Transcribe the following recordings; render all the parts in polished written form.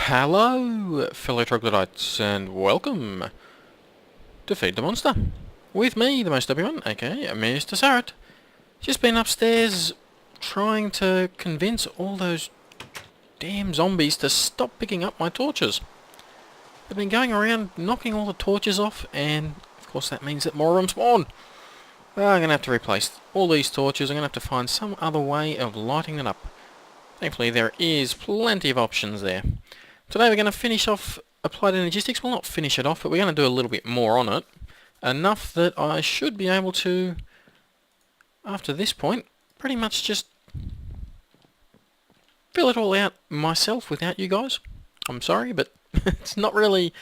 Hello, fellow troglodytes, and welcome to Feed the Monster. With me, the most everyone, aka MrSuryt. Just been upstairs trying to convince all those damn zombies to stop picking up my torches. They've been going around knocking all the torches off, and of course that means that more of them spawn. Well, I'm going to have to replace all these torches. I'm going to have to find some other way of lighting it up. Thankfully there is plenty of options there. Today we're going to finish off Applied Energistics. Well, not finish it off, but we're going to do a little bit more on it. Enough that I should be able to, after this point, pretty much just fill it all out myself without you guys. I'm sorry, but it's not really...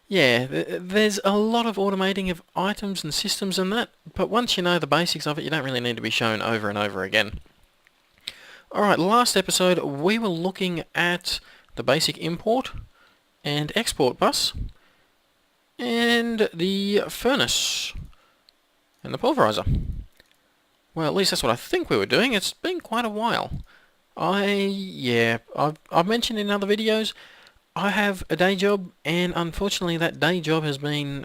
Yeah, there's a lot of automating of items and systems and that, but once you know the basics of it, you don't really need to be shown over and over again. Alright, last episode we were looking at the basic import and export bus and the furnace and the pulverizer. Well, at least that's what I think we were doing. It's been quite a while. I've mentioned in other videos I have a day job, and unfortunately that day job has been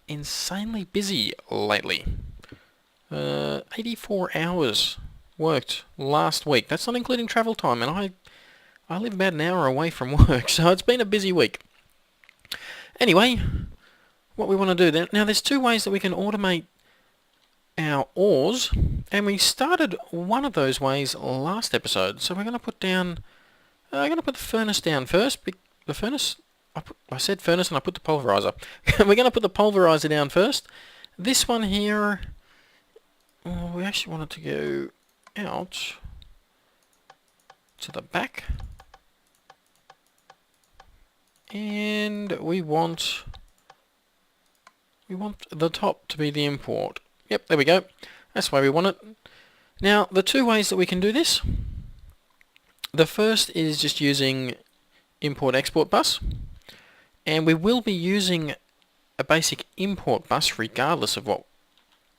insanely busy lately. 84 hours worked last week. That's not including travel time, and I live about an hour away from work, so it's been a busy week. Anyway, what we want to do then... Now, there's two ways that we can automate our ores, and we started one of those ways last episode. So we're going to put down... I'm going to put the furnace down first. The furnace... I said furnace and I put the pulverizer. We're going to put the pulverizer down first. This one here... Oh, we actually want it to go out to the back. And we want the top to be the import. Yep, there we go. That's the way we want it. Now, the two ways that we can do this. The first is just using import-export bus. And we will be using a basic import bus regardless of what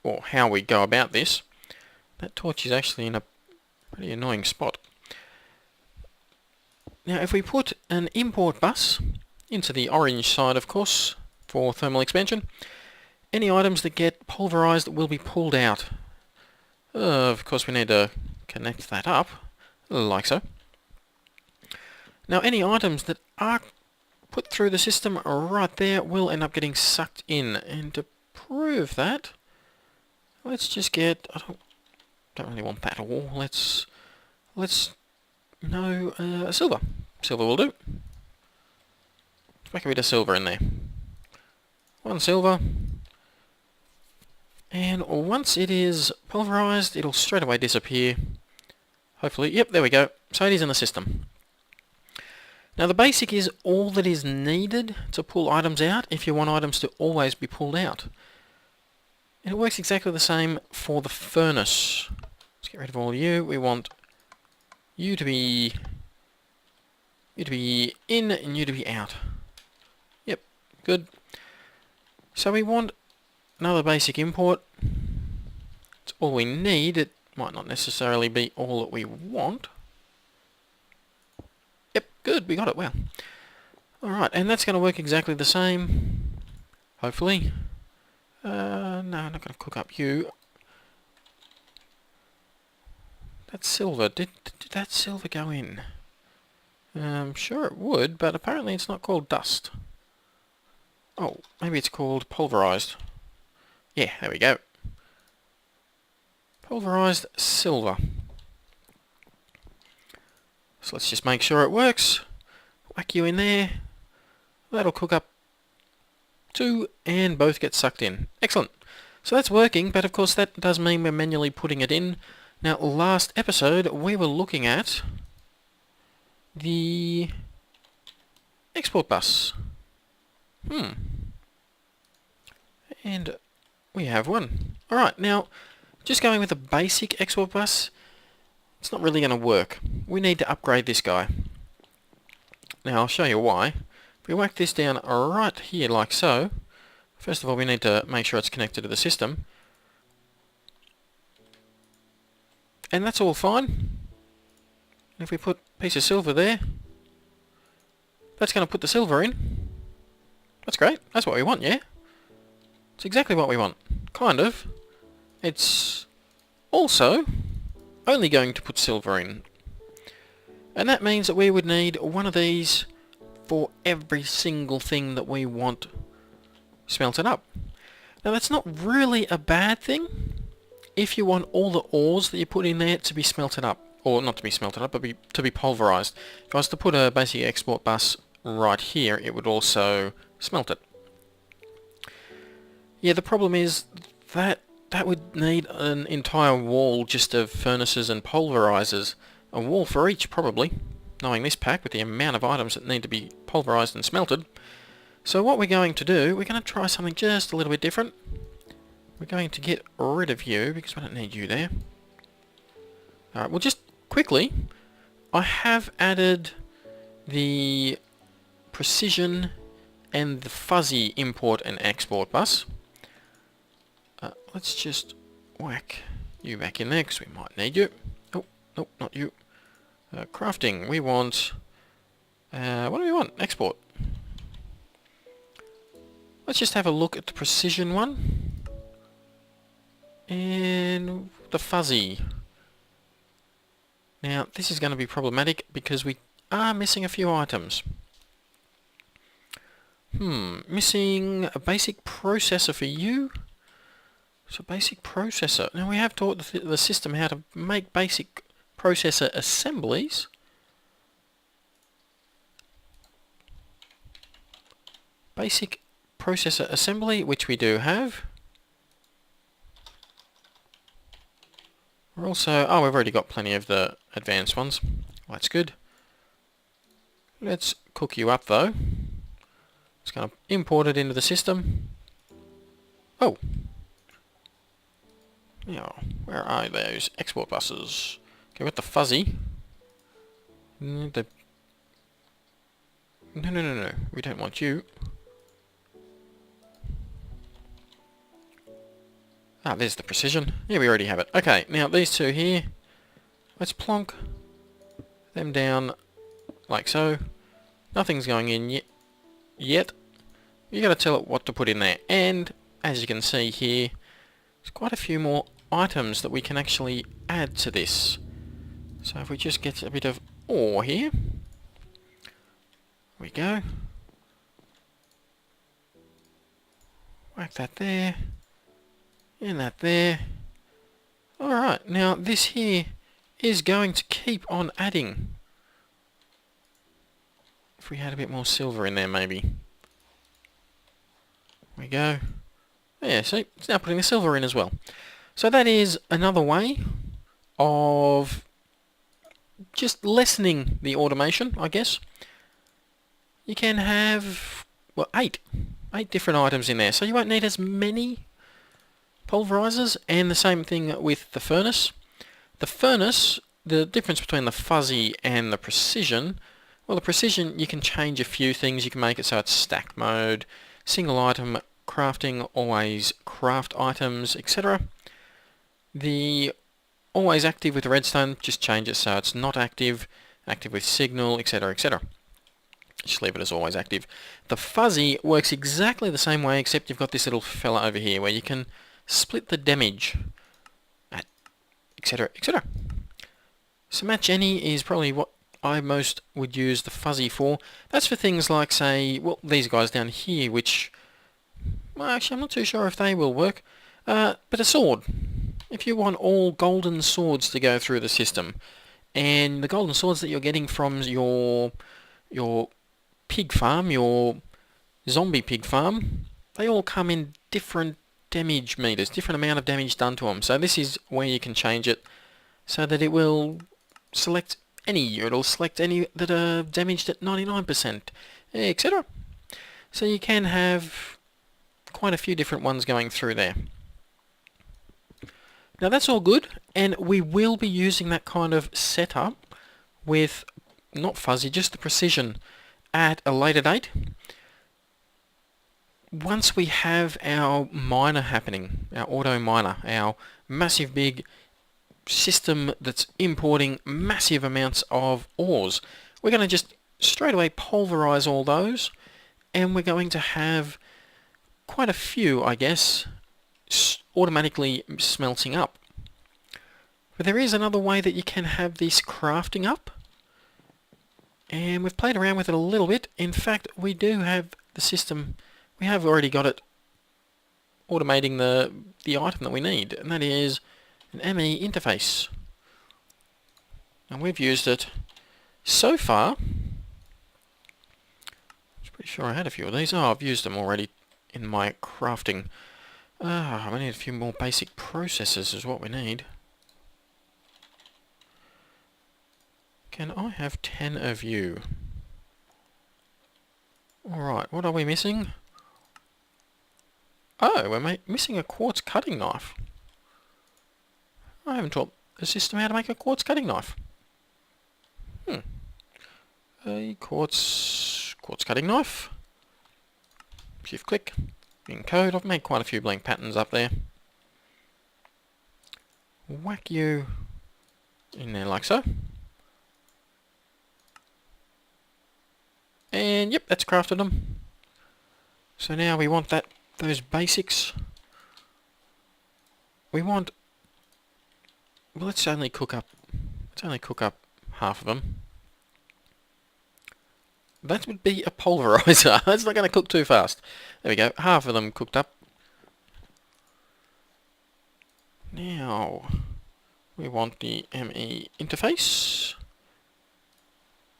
or how we go about this. That torch is actually in a pretty annoying spot. Now, if we put an import bus into the orange side, of course, for thermal expansion, any items that get pulverized will be pulled out. Of course, we need to connect that up, like so. Now, any items that are put through the system right there will end up getting sucked in. And to prove that, let's just get... I don't really want that all. Let's silver. Silver will do. Let's make a bit of silver in there. One silver. And once it is pulverized, it'll straight away disappear. Hopefully. Yep, there we go. So it is in the system. Now the basic is all that is needed to pull items out if you want items to always be pulled out. And it works exactly the same for the furnace. Let's get rid of all you. We want you to be in and you to be out. Yep, good. So we want another basic import. It's all we need. It might not necessarily be all that we want. Yep, good, we got it, well. Alright, and that's going to work exactly the same, hopefully. No, I'm not going to cook up you. That's silver. Did that silver go in? I'm sure it would, but apparently it's not called dust. Oh, maybe it's called pulverized. Yeah, there we go. Pulverized silver. So let's just make sure it works. Whack you in there. That'll cook up two and both get sucked in. Excellent. So that's working, but of course that does mean we're manually putting it in. Now, last episode we were looking at the export bus. And we have one. Alright, now, just going with a basic export bus, it's not really going to work. We need to upgrade this guy. Now, I'll show you why. If we whack this down right here like so, first of all we need to make sure it's connected to the system. And that's all fine. If we put a piece of silver there, That's going to put the silver in. That's great. That's what we want, yeah? It's exactly what we want. Kind of. It's also only going to put silver in. And that means that we would need one of these for every single thing that we want smelted up. Now that's not really a bad thing if you want all the ores that you put in there to be smelted up. Or not to be smelted up, but to be pulverized. If I was to put a basic export bus right here, it would also smelt it. Yeah, the problem is that would need an entire wall just of furnaces and pulverizers. A wall for each, probably, knowing this pack with the amount of items that need to be pulverized and smelted. So what we're going to do, we're going to try something just a little bit different. We're going to get rid of you, because we don't need you there. Alright, well just quickly, I have added the precision and the fuzzy import and export bus. Let's just whack you back in there, because we might need you. Oh, no, not you. Crafting, we want... what do we want? Export. Let's just have a look at the precision one. And the fuzzy. Now, this is going to be problematic because we are missing a few items. Missing a basic processor for you. So basic processor. Now we have taught the system how to make basic processor assemblies. Basic processor assembly, which we do have. We're also... oh, we've already got plenty of the advanced ones. Well, that's good. Let's cook you up though. It's going to import it into the system. Oh! Now, where are those export buses? Okay, with the fuzzy. No, we don't want you. Ah, there's the precision. Yeah, we already have it. Okay, now these two here, let's plonk them down like so. Nothing's going in yet. You got to tell it what to put in there. And as you can see here, there's quite a few more items that we can actually add to this. So if we just get a bit of ore here, there we go. Whack that there. And that there. Alright, now this here is going to keep on adding. If we had a bit more silver in there maybe. There we go. Yeah, see, it's now putting the silver in as well. So that is another way of just lessening the automation, I guess. You can have, well, 8 different items in there. So you won't need as many pulverizers, and the same thing with the furnace. The furnace, the difference between the fuzzy and the precision, well, the precision, you can change a few things. You can make it so it's stack mode, single item crafting, always craft items, etc. The always active with redstone, just change it so it's not active, active with signal, etc, etc. Just leave it as always active. The fuzzy works exactly the same way, except you've got this little fella over here where you can split the damage, etc, etc. So match any is probably what I most would use the fuzzy for. That's for things like, say, well, these guys down here, which, well, actually I'm not too sure if they will work, but a sword. If you want all golden swords to go through the system, and the golden swords that you're getting from your pig farm, your zombie pig farm, they all come in different damage meters, different amount of damage done to them. So this is where you can change it so that it will select any, it'll select any that are damaged at 99%, etc. So you can have quite a few different ones going through there. Now that's all good, and we will be using that kind of setup with, not fuzzy, just the precision at a later date. Once we have our miner happening, our auto miner, our massive big system that's importing massive amounts of ores, we're going to just straight away pulverize all those, and we're going to have quite a few, I guess, automatically smelting up. But there is another way that you can have this crafting up, and we've played around with it a little bit. In fact, we do have the system, we have already got it automating the item that we need, and that is an ME interface. And we've used it so far. I'm pretty sure I had a few of these. Oh, I've used them already in my crafting. We need a few more basic processes is what we need. Can I have 10 of you? Alright, what are we missing? Oh, we're missing a quartz cutting knife. I haven't taught the system how to make a quartz cutting knife. A quartz cutting knife. Shift click. In code. I've made quite a few blank patterns up there. Whack you in there like so. And yep, that's crafted them. So now we want those basics. We want, well, let's only cook up half of them. That would be a pulverizer. That's not going to cook too fast. There we go, half of them cooked up. Now we want the ME interface.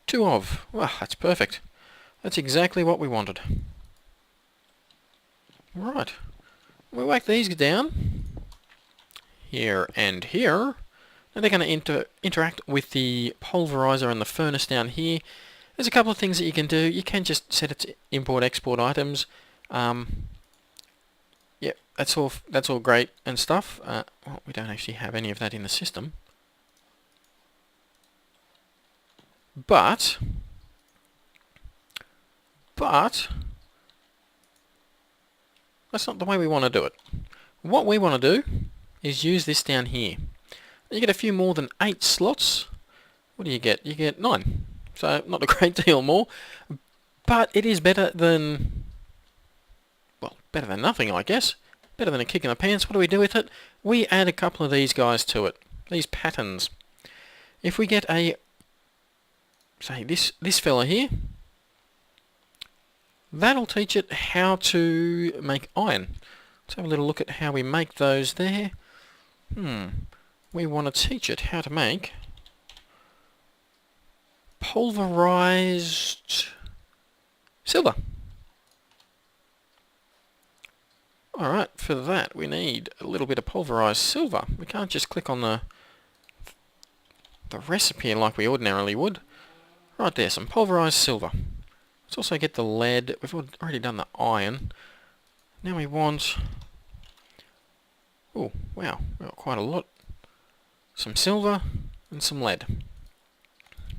2 of. Well, that's perfect. That's exactly what we wanted. Right. We whack these down. Here and here. Now they're going to interact with the pulverizer and the furnace down here. There's a couple of things that you can do. You can just set it to import-export items. Yep, that's all great and stuff. Well, we don't actually have any of that in the system. But that's not the way we want to do it. What we want to do is use this down here. You get a few more than 8 slots. What do you get? You get 9. So not a great deal more, but it is better than, well, better than nothing, I guess. Better than a kick in the pants. What do we do with it? We add a couple of these guys to it. These patterns. If we get a, say this fella here, that'll teach it how to make iron. Let's have a little look at how we make those there. We want to teach it how to make pulverized silver. Alright, for that we need a little bit of pulverized silver. We can't just click on the recipe like we ordinarily would. Right there, some pulverized silver. Let's also get the lead. We've already done the iron. Now we want, oh wow, we've got quite a lot. Some silver and some lead.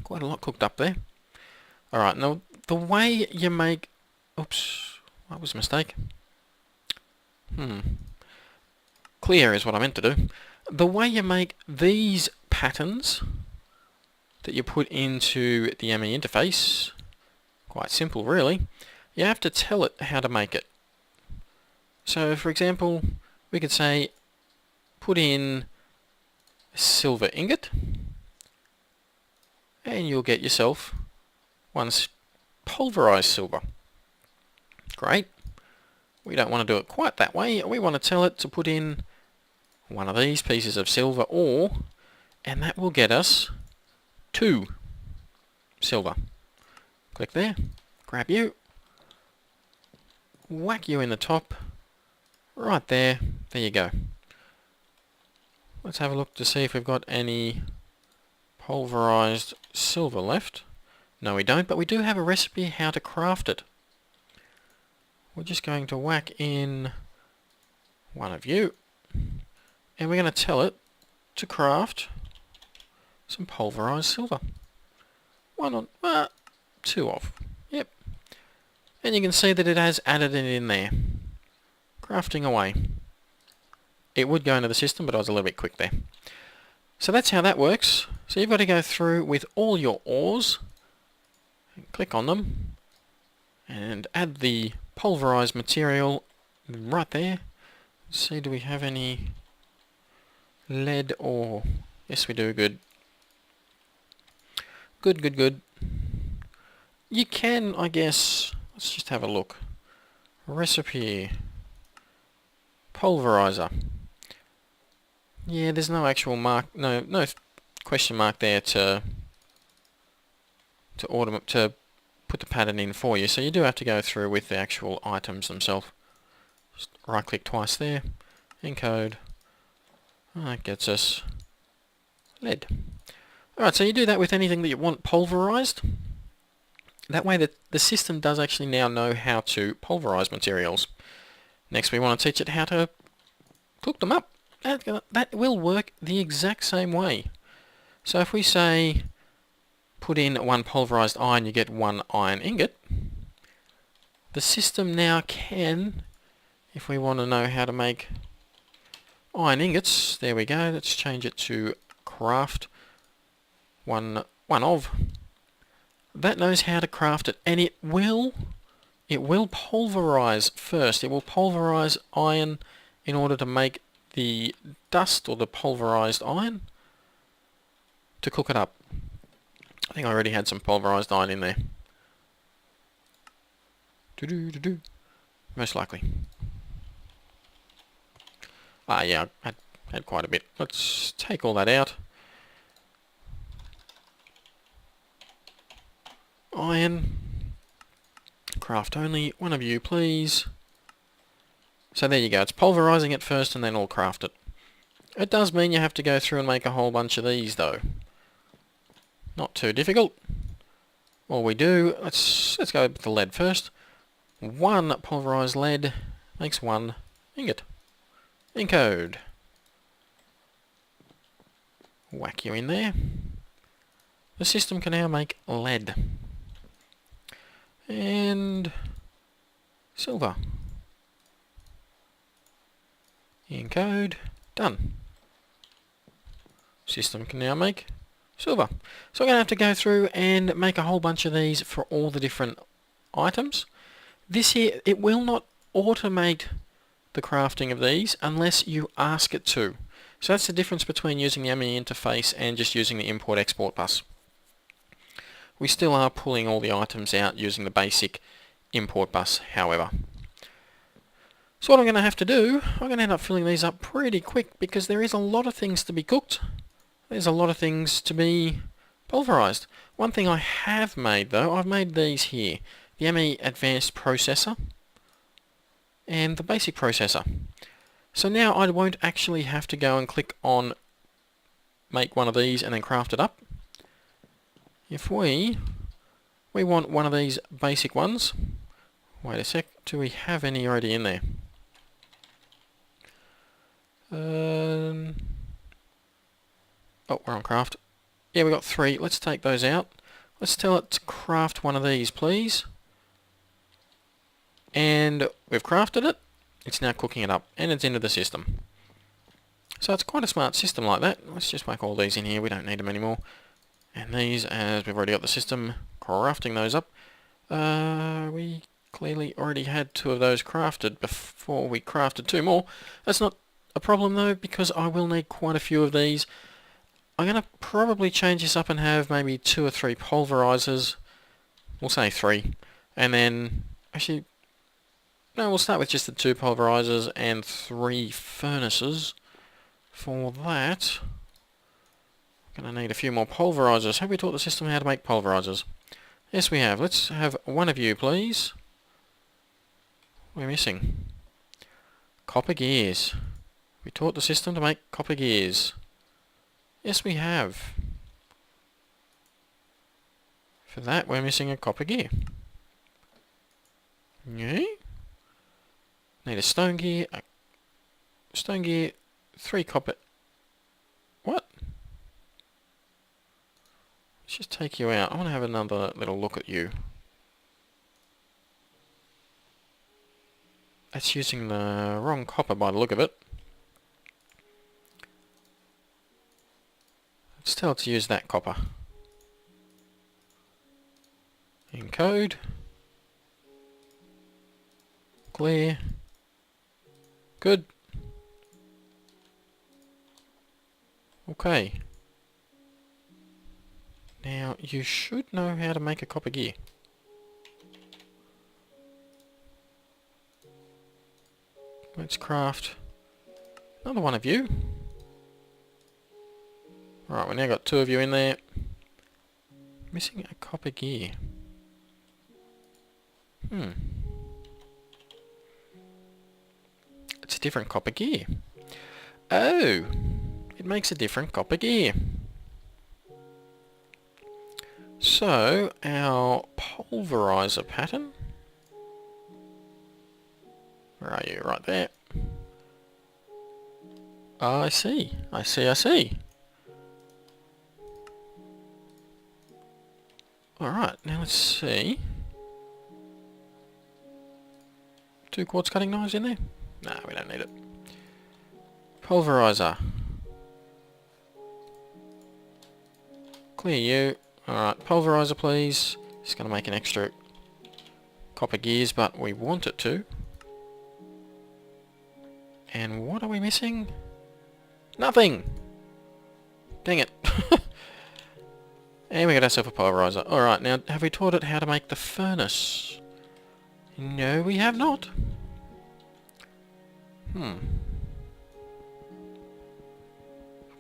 Quite a lot cooked up there. Alright, now the way you make, oops, that was a mistake. Clear is what I meant to do. The way you make these patterns that you put into the ME interface, quite simple really. You have to tell it how to make it. So for example, we could say put in a silver ingot, and you'll get yourself one pulverized silver. Great. We don't want to do it quite that way. We want to tell it to put in one of these pieces of silver ore, and that will get us 2 silver. Click there, grab you, whack you in the top, right there, there you go. Let's have a look to see if we've got any pulverized silver left. No, we don't, but we do have a recipe how to craft it. We're just going to whack in one of you, and we're going to tell it to craft some pulverized silver. 2 of. Yep. And you can see that it has added it in there. Crafting away. It would go into the system, but I was a little bit quick there. So that's how that works. So you've got to go through with all your ores Click on them and add the pulverized material right there. Let's see, do we have any lead or... Yes, we do. Good. Good. You can, I guess... Let's just have a look. Recipe. Pulverizer. Yeah, there's no actual mark... No question mark there to put the pattern in for you. So you do have to go through with the actual items themselves. Just right-click twice there. Encode. That gets us lead. Alright, so you do that with anything that you want pulverized. That way the system does actually now know how to pulverize materials. Next we want to teach it how to cook them up. That will work the exact same way. So if we say put in 1 pulverized iron, you get 1 iron ingot. The system now can, if we want to know how to make iron ingots, there we go, let's change it to craft one of. That knows how to craft it, and it will pulverize first. It will pulverize iron in order to make the dust or the pulverized iron to cook it up. I think I already had some pulverized iron in there. Most likely. Yeah, I had quite a bit. Let's take all that out. Iron. Craft only. One of you, please. So there you go. It's pulverizing it first and then I'll craft it. It does mean you have to go through and make a whole bunch of these though. Not too difficult. All we do, let's go with the lead first. 1 pulverized lead makes 1 ingot. Encode. Whack you in there. The system can now make lead. And silver. Encode. Done. System can now make silver. So I'm going to have to go through and make a whole bunch of these for all the different items. This here, it will not automate the crafting of these unless you ask it to. So that's the difference between using the ME interface and just using the import-export bus. We still are pulling all the items out using the basic import bus, however. So what I'm going to have to do, I'm going to end up filling these up pretty quick because there is a lot of things to be cooked. There's a lot of things to be pulverized. One thing I have made though, I've made these here. The ME Advanced Processor and the Basic Processor. So now I won't actually have to go and click on make one of these and then craft it up. If we want one of these basic ones, wait a sec, do we have any already in there? Oh, we're on craft. Yeah, we got 3. Let's take those out. Let's tell it to craft one of these, please. And we've crafted it. It's now cooking it up, and it's into the system. So it's quite a smart system like that. Let's just whack all these in here. We don't need them anymore. And these, as we've already got the system crafting those up. We clearly already had 2 of those crafted before we crafted 2 more. That's not a problem though, because I will need quite a few of these. I'm going to probably change this up and have maybe 2 or 3 pulverizers. We'll say 3. And then, actually, no, we'll start with just the 2 pulverizers and 3 furnaces. For that, I'm going to need a few more pulverizers. Have we taught the system how to make pulverizers? Yes, we have. Let's have one of you, please. We're missing copper gears. We taught the system to make copper gears. Yes, we have. For that, we're missing a copper gear. Okay. Need a stone gear, 3 copper... What? Let's just take you out. I want to have another little look at you. That's using the wrong copper by the look of it. Let's tell it to use that copper. Encode. Clear. Good. Okay. Now, you should know how to make a copper gear. Let's craft another one of you. Right, we now got 2 of you in there. Missing a copper gear. It's a different copper gear. Oh! It makes a different copper gear. So, our pulverizer pattern. Where are you? Right there. Oh, I see. I see. Alright, now let's see. 2 quartz cutting knives in there? No, we don't need it. Pulverizer. Clear you. Alright, pulverizer please. It's going to make an extra copper gears, but we want it to. And what are we missing? Nothing! Dang it. And we got ourselves a pulverizer. Alright, now have we taught it how to make the furnace? No, we have not.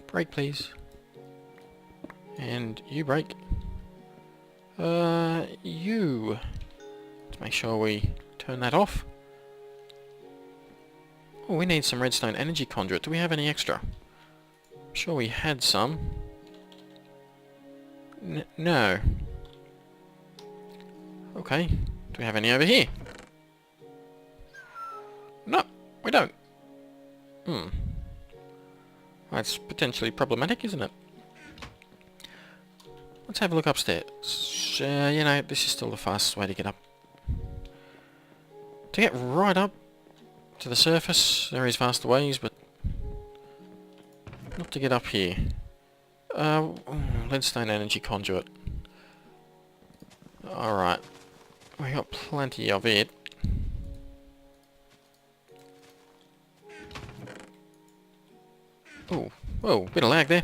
Brake, please. And you brake. You. Let's make sure we turn that off. Oh, we need some redstone energy conduit. Do we have any extra? I'm sure we had some. No. Okay. Do we have any over here? No, we don't. That's potentially problematic, isn't it? Let's have a look upstairs. You know, this is still the fastest way to get up. To get right up to the surface, there is faster ways, but not to get up here. Leadstone energy conduit. Alright. We got plenty of it. Oh, whoa, bit of lag there.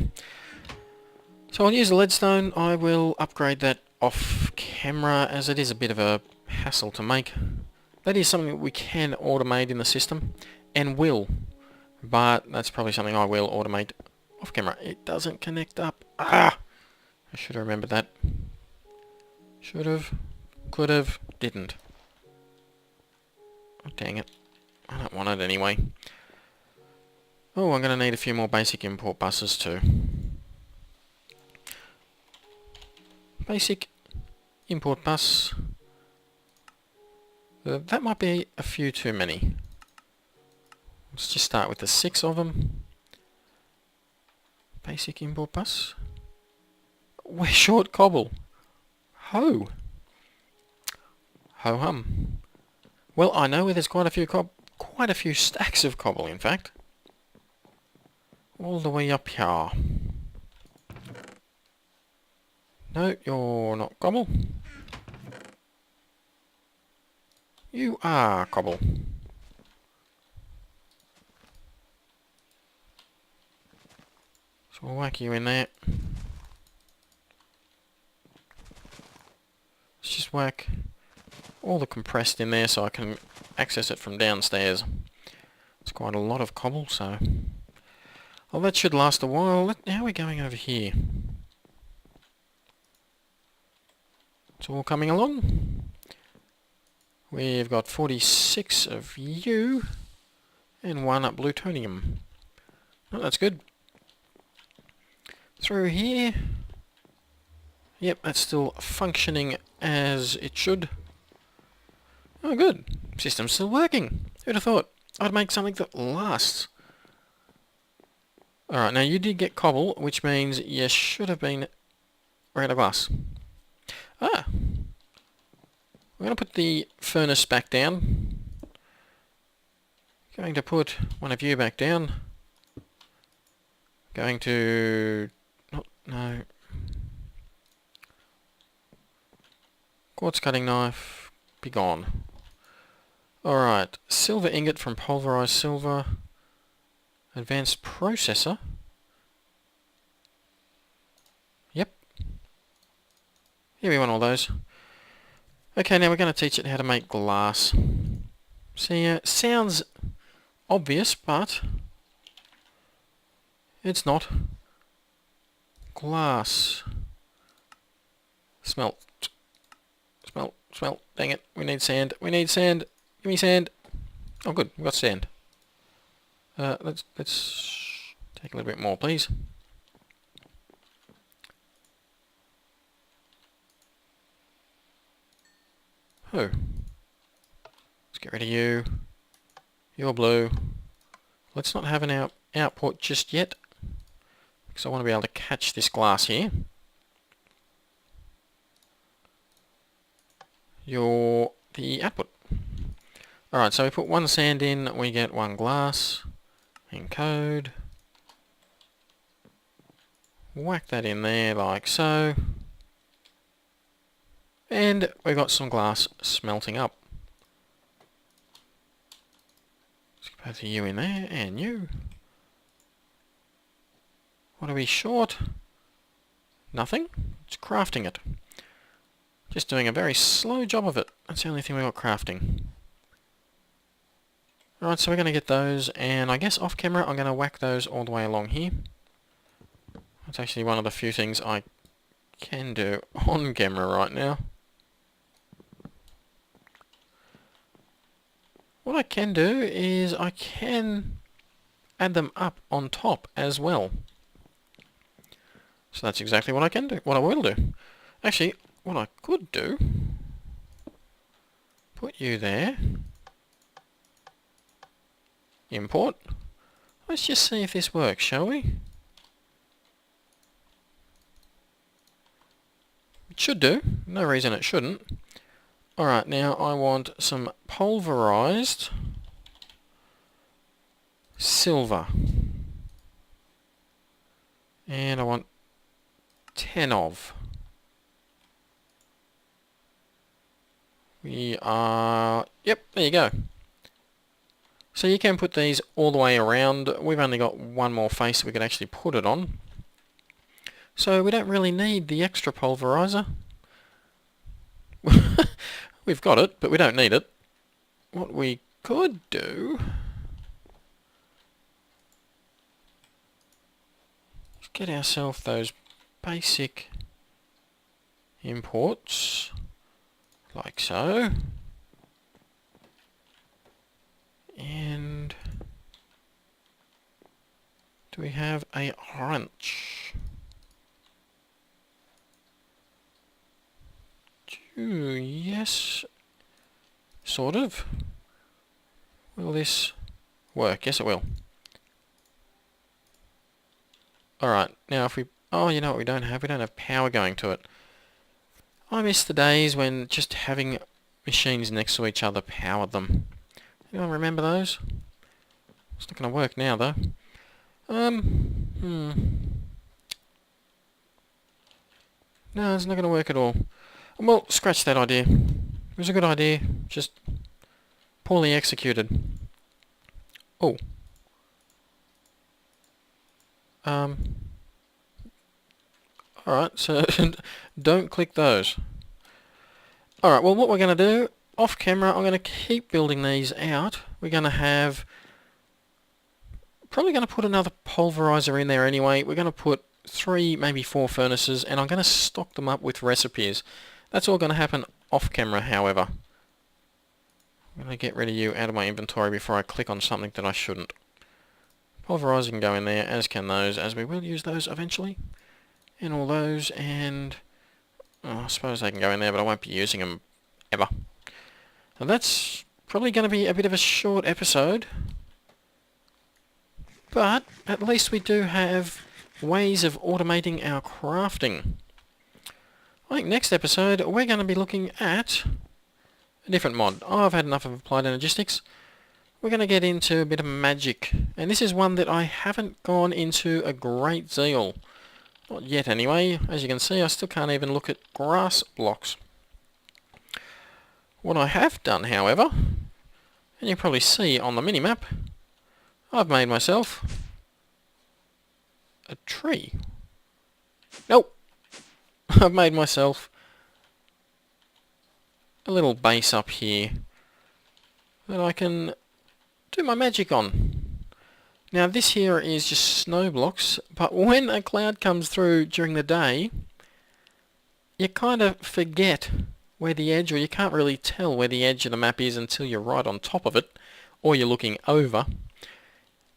So I'll use the leadstone. I will upgrade that off camera as it is a bit of a hassle to make. That is something that we can automate in the system, and will. But that's probably something I will automate off camera. It doesn't connect up. Ah! I should have remembered that. Should have. Could have. Didn't. Oh, dang it. I don't want it anyway. Oh, I'm going to need a few more basic import buses too. Basic import bus. That might be a few too many. Let's just start with the 6 of them. Basic import bus. We're short cobble. Ho! Ho hum. Well, I know where there's quite a few stacks of cobble, in fact. All the way up here. No, you're not cobble. You are cobble. So we'll whack you in there. Let's just whack all the compressed in there so I can access it from downstairs. It's quite a lot of cobble, so... Well, that should last a while. How are we going over here? It's all coming along. We've got 46 of you and 1 up plutonium. Oh, that's good. Through here. Yep, that's still functioning as it should. Oh, good. System's still working. Who'd have thought I'd make something that lasts? Alright, now you did get cobble, which means you should have been red of glass. Ah! We're going to put the furnace back down. Going to put one of you back down. Going to... no. Quartz cutting knife, be gone. Alright, silver ingot from pulverized silver. Advanced processor. Yep. Here we want all those. Okay, now we're going to teach it how to make glass. See, sounds obvious, but it's not. Glass. Smelt. Smelt. Dang it. We need sand. We need sand. Give me sand. Oh, good. We've got sand. Let's take a little bit more, please. Oh. Let's get rid of you. You're blue. Let's not have an output just yet, because I want to be able to catch this glass here. You're the output. Alright, so we put one sand in, we get one glass. Encode. Whack that in there like so. And we've got some glass smelting up. Let's get both of you in there, and you. What are we short? Nothing. It's crafting it. Just doing a very slow job of it. That's the only thing we've got crafting. Alright, so we're going to get those, and I guess off camera I'm going to whack those all the way along here. That's actually one of the few things I can do on camera right now. What I can do is I can add them up on top as well. So that's exactly what I can do, what I will do. Actually, what I could do, put you there, import. Let's just see if this works, shall we? It should do, no reason it shouldn't. Alright, now I want some pulverized silver. And I want 10 of. We are... Yep, there you go. So you can put these all the way around. We've only got one more face that we could actually put it on. So we don't really need the extra pulverizer. We've got it, but we don't need it. What we could do... is get ourselves those basic imports. Like so. And do we have a wrench? Yes, sort of. Will this work? Yes, it will. Alright, now if we... Oh, you know what we don't have? We don't have power going to it. I miss the days when just having machines next to each other powered them. Anyone remember those? It's not going to work now, though. No, it's not going to work at all. Well, scratch that idea. It was a good idea, just poorly executed. Oh. Alright, so don't click those. Alright, well what we're going to do, off camera, I'm going to keep building these out. We're going to have... probably going to put another pulverizer in there anyway. We're going to put 3, maybe 4 furnaces, and I'm going to stock them up with recipes. That's all going to happen off camera, however. I'm going to get rid of you out of my inventory before I click on something that I shouldn't. Pulverizer can go in there, as can those, as we will use those eventually. And all those, and I suppose they can go in there, but I won't be using them ever. So that's probably going to be a bit of a short episode, but at least we do have ways of automating our crafting. I think next episode we're going to be looking at a different mod. Oh, I've had enough of Applied Energistics. We're going to get into a bit of magic, and this is one that I haven't gone into a great deal. Not yet anyway. As you can see, I still can't even look at grass blocks. What I have done, however, and you can probably see on the mini-map, I've made myself a tree. Nope. I've made myself a little base up here that I can do my magic on. Now this here is just snow blocks, but when a cloud comes through during the day, you kind of forget where the edge, or you can't really tell where the edge of the map is until you're right on top of it, or you're looking over.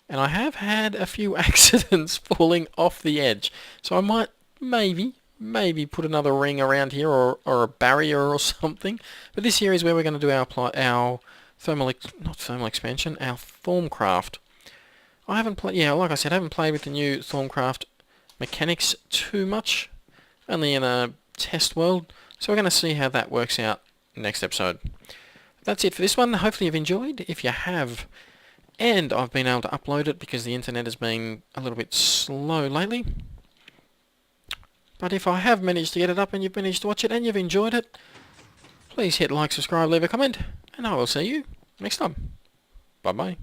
And I have had a few accidents falling off the edge, so I might maybe put another ring around here, or a barrier or something. But this here is where we're going to do our Thormcraft. I haven't played, like I said, I haven't played with the new Thormcraft mechanics too much, only in a test world, so we're going to see how that works out next episode. That's it for this one. Hopefully you've enjoyed. If you have, and I've been able to upload it because the internet has been a little bit slow lately, but if I have managed to get it up and you've managed to watch it and you've enjoyed it, please hit like, subscribe, leave a comment, and I will see you next time. Bye bye.